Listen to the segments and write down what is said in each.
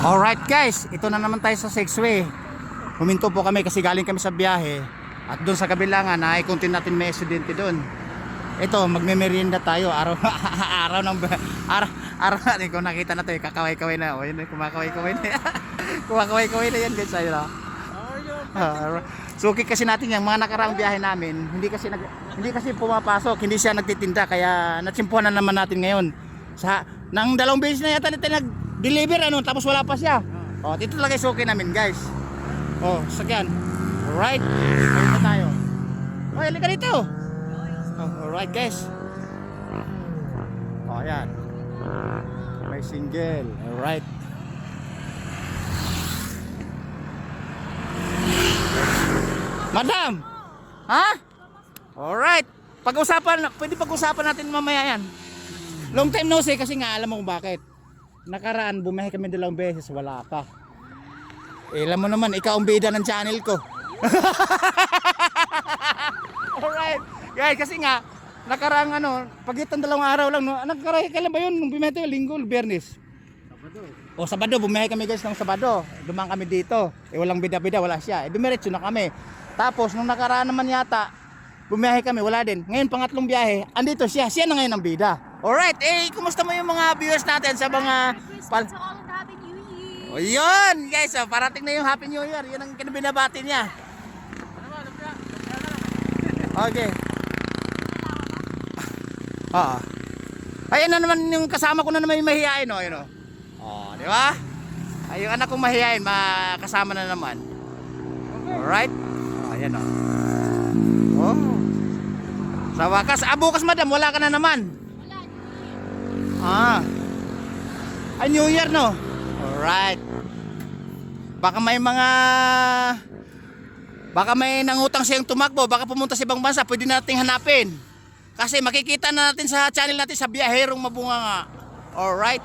Alright guys, ito na naman tayo sa Sixway. Huminto po kami kasi galing kami sa biyahe. At doon sa kabilangan, naikuntin natin may estudyante doon. Ito, magme-merienda tayo. Araw natin. Kung nakita na tayo, kakaway-kaway na. O yun, kumakaway-kaway na. Kumakaway-kaway na yan guys. Ayun, suki kasi natin yung mga nakaraang biyahe namin. Hindi kasi pumapasok, hindi siya nagtitinda. Kaya natsimpuhan na naman natin ngayon. Nang 2 beses na yata natin nag-deliver tapos wala pa siya. Dito talaga suki namin guys. Sakyan. Alright, ayun na tayo. Halika dito. Alright guys. Ayan. May single. Alright. Madam! Ha? Alright. Pwede pag-usapan natin mamaya yan. Long time no see kasi nga alam mo kung bakit. Nakaraan bumiyahe kami 2 beses, wala ka. Alam mo naman, ikaw ang bida ng channel ko. Alright. Guys, kasi nga nakarang pagitan 2 araw lang kailan ba yun? Nung bumiyahe tayo, Linggo, Biyernes. Sabado, bumiyahe kami guys ng Sabado. Dumaan kami dito. Walang bida-bida, wala siya. Dumiretso na kami. Tapos nung nakaraan naman yata, bumiyahe kami, wala din. Ngayon pangatlong biyahe, andito siya. Siya na ngayon ang bida. Alright, kumusta mo yung mga viewers natin sa mga yun guys, parating na yung Happy New Year. Yun ang binabati niya. Okay. Ayun na naman yung kasama ko na naman yung mahihain, di ba? Ay, yung anak kong mahihain, kasama na naman. Alright. Ayan sa wakas, bukas madam, wala ka na naman. Ay, New Year Alright. Baka may nangutang siyang tumakbo, baka pumunta sa ibang bansa, pwede nating hanapin. Kasi makikita na natin sa channel natin sa Biyaherong Mabunganga. Alright.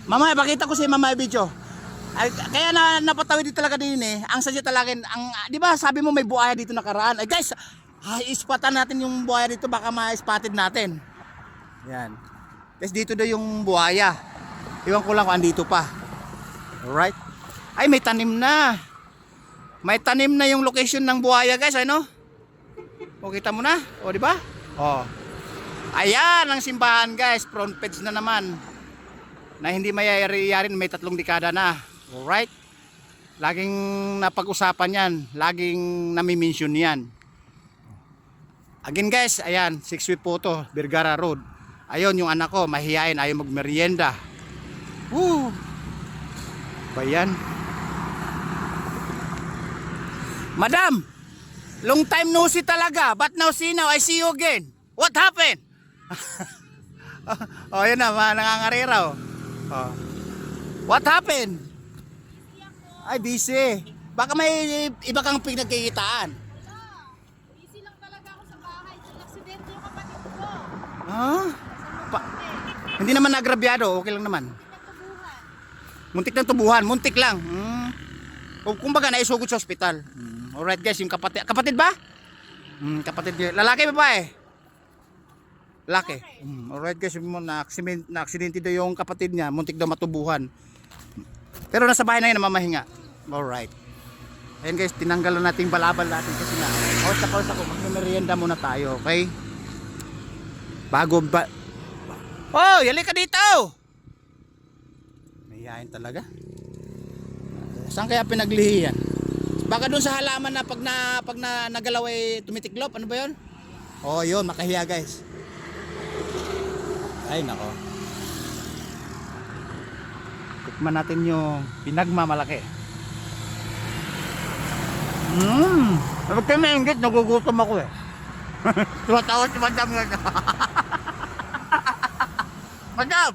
Mamaya, pakita ko si mamaya video. Kaya napatawid dito talaga din ang sadya talaga, di ba sabi mo may buhaya dito nakaraan. Guys, ispatan natin yung buhaya dito, baka ma-spotted natin. Yan. Guys, dito daw yung buhaya. Iwan ko lang kung andito pa. Alright. Ay, may tanim na. May tanim na yung location ng buhaya guys, kita mo na? Di ba? Ayan ang simbahan guys, front page na naman. Na hindi mayayari-yari, may 3 dekada na. Alright? Laging napag-usapan yan. Laging nami-mention yan. Again guys, ayan, 6 po to, Vergara Road. Ayun, yung anak ko, mahihain, ayaw magmerienda. Bayan. Madam, long time no see talaga. But now see now, I see you again. What happened? Yun na, nangangarira. What happened? Ay, busy. Baka may iba kang pinagkikitaan. Busy lang talaga ako sa bahay. Aksidente yung kapatid ko. Hindi naman nagrabyado, okay lang naman. Muntik ng tubuhan, muntik lang. Kumbaga naisugod sa ospital. Alright guys, yung kapatid ba? Kapatid, lalaki babae? Laki. Alright guys, na-aksidente daw yung kapatid niya, muntik daw matubuhan. Pero nasa bahay na yun, namamahinga. Alright. Ayan guys, tinanggalan natin balabal natin kasi nga. Pausa ko, magmerienda muna tayo, okay? Yali ka dito! Mahihain talaga. Saan kaya pinaglihiyan? Baka doon sa halaman na pag nagalaw ay tumitiklop, ano ba yun? Yun, makahiya guys. Ay nako. Tikman natin yung pinagmamalaki. Kapag kayo maingit, nagugutom ako Tumatawa si madam nga. Madam,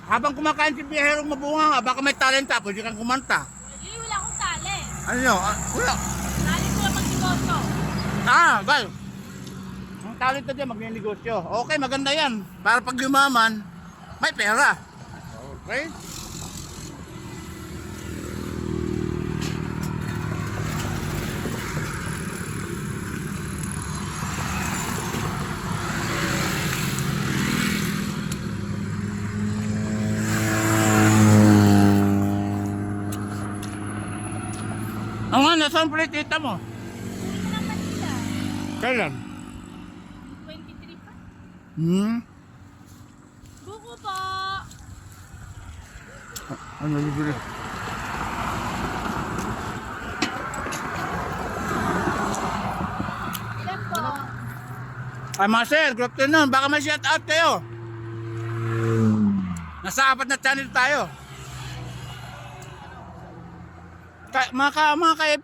habang kumakain si Biyaherong Mabunganga, baka may talenta, pwede kang kumanta. Wala akong tali. Ano? Wala. Tali ko lang magnegosyo. Guys. Ang talent na dyan, magnenegosyo. Okay, maganda yan. Para pag yumaman, may pera. Okay? saan pala tita mo? Uwi ka ng Manila. Kailan? 23 pa. Buko po. Ano bibili? Ilan po? Ay mga sir, good afternoon. Baka may shout out kayo. Nasa 4 na channel tayo. Mga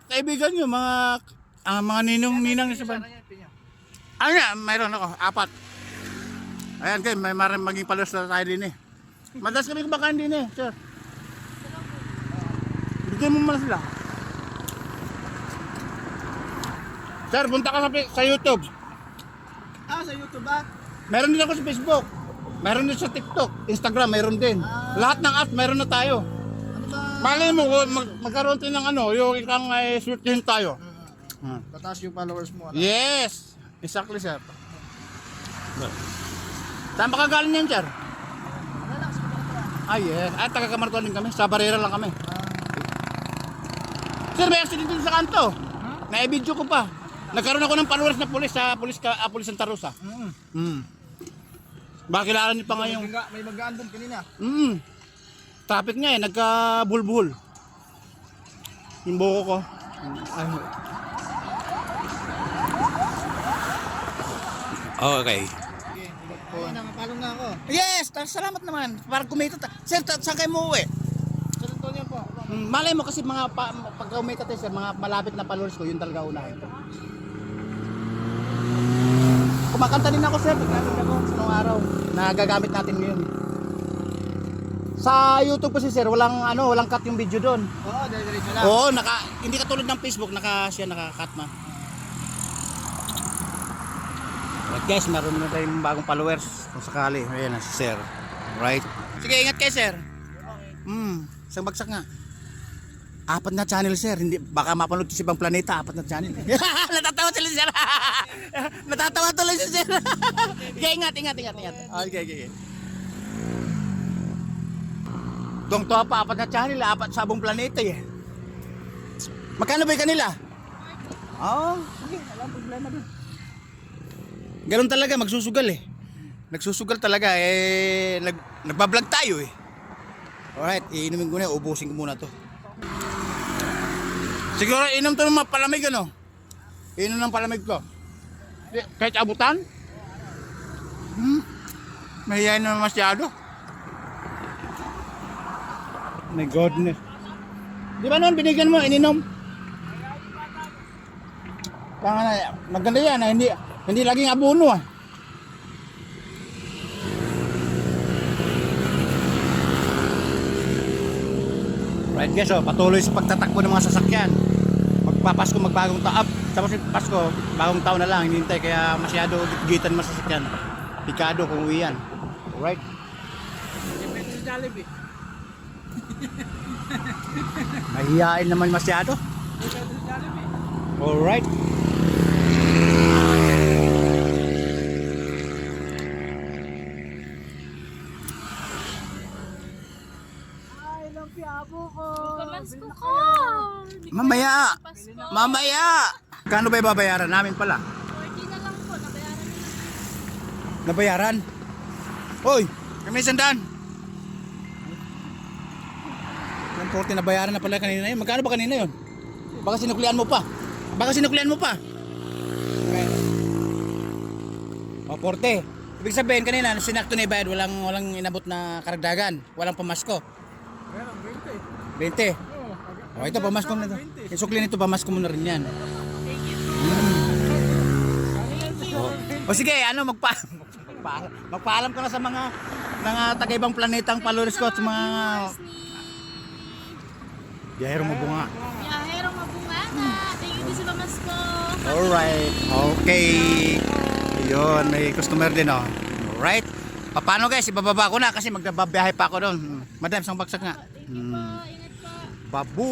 kaibigan nyo, mga ninong-ninang sa ban. Ano yan? Mayroon ako, 4. Ayan kayo, may maging palos na tayo din eh. Madalas kami kumakain din eh, sir. Bigyan mo muna sila. Sir, punta ka sa YouTube. Sa YouTube ba? Meron din ako sa Facebook. Meron din sa TikTok, Instagram, meron din. Lahat ng apps meron na tayo. Ano ba? Malay mo, magkaroon tayo ng ano, yung ikang switchin tayo. Tataas yung followers mo. Ano? Yes! Exactly, sir. Saan ba kagaling yan, sir? Relax mo ba? Ah, yes. Ay, taga-Kamartuan din kami. Sa Barrera lang kami. Sir, may accident din sa kanto. Na-video ko pa. Nagkaroon ako ng followers na pulis sa pulis Santa Rosa. Baka kilala niyo pa ngayon. May magaan doon kanina. Traffic nga eh, nagka-bulbul. Yung buko ko. Ay. Okay. Okay, nakapalong na ako. Yes, salamat naman. Para kumita Sir, saan kayo mo uwi? San Antonio po. Malay mo kasi pagka umita tayo sir, mga malapit na followers ko, yun talaga unahin ko. Kumakanta din ako sir, nagkakanta ako sa nung araw. Nagagamit natin ngayon. Sa YouTube kasi sir, walang cut yung video doon. Oo, diretso lang. Oo, hindi katulad ng Facebook, naka-cut na. But guys, meron na tayong bagong followers kung sakali. Ayan na si sir. Right? Sige, ingat kayo sir. Isang bagsak nga. 4 na channel sir, hindi baka mapanood sa ibang planeta, 4 na channel. Natatawa sila sir. Natatawa tuloy si sir. Okay, ingat. Okay. Dong to pa 4 na channel, 4 sa buong planeta eh. Magkano ba 'yung kanila? Sige, walang problema doon. Ganun talaga magsusugal eh. Nagsusugal talaga eh, nagba-vlog tayo eh. Alright, iinumin ko na, ubusin ko muna to. Siguro inom to ng palamig ano? Inom ng palamig ko. Kahit abutan? Mahihayin naman masyado. My goodness. Di ba noon binigyan mo, ininom? Maganda yan, hindi laging abono ah. Right guys, patuloy sa pagtatakbo ng mga sasakyan. Magpapasko, magbagong taap. Tapos yung Pasko, bagong taon na lang, hinihintay. Kaya masyado gitan mga sasakyan. Pikado kung uwi yan. Alright? Mahihain naman masyado. Alright. Pamasko ko. Mamaya. Kano ba babayaran namin pala? 40 na lang po. Nabayaran nila. Nabayaran? Hoy, kami 100. Yung 40 nabayaran na pala kanina yun. Magkano ba kanina yun? Baka sinuklian mo pa. O, 40. Ibig sabihin kanina, sinakto na ibayad, walang inabot na karagdagan. Walang pamasko. Meron, 20. 20. O, ito, pamasko mo na ito. Isukli nito, pamasko mo na rin yan. O sige, magpaalam ka na sa mga taga-ibang planetang followers ko at sa mga biyahero mabunga. Yahero mabunganga. Thank you din sa pamasko. Alright, okay. Ayun, may customer din oh. Alright. Paano guys, ibababa ko na kasi magbabiyahe pa ako doon. Madam, isang bagsak nga. Thank you po. Ingat po. Babu.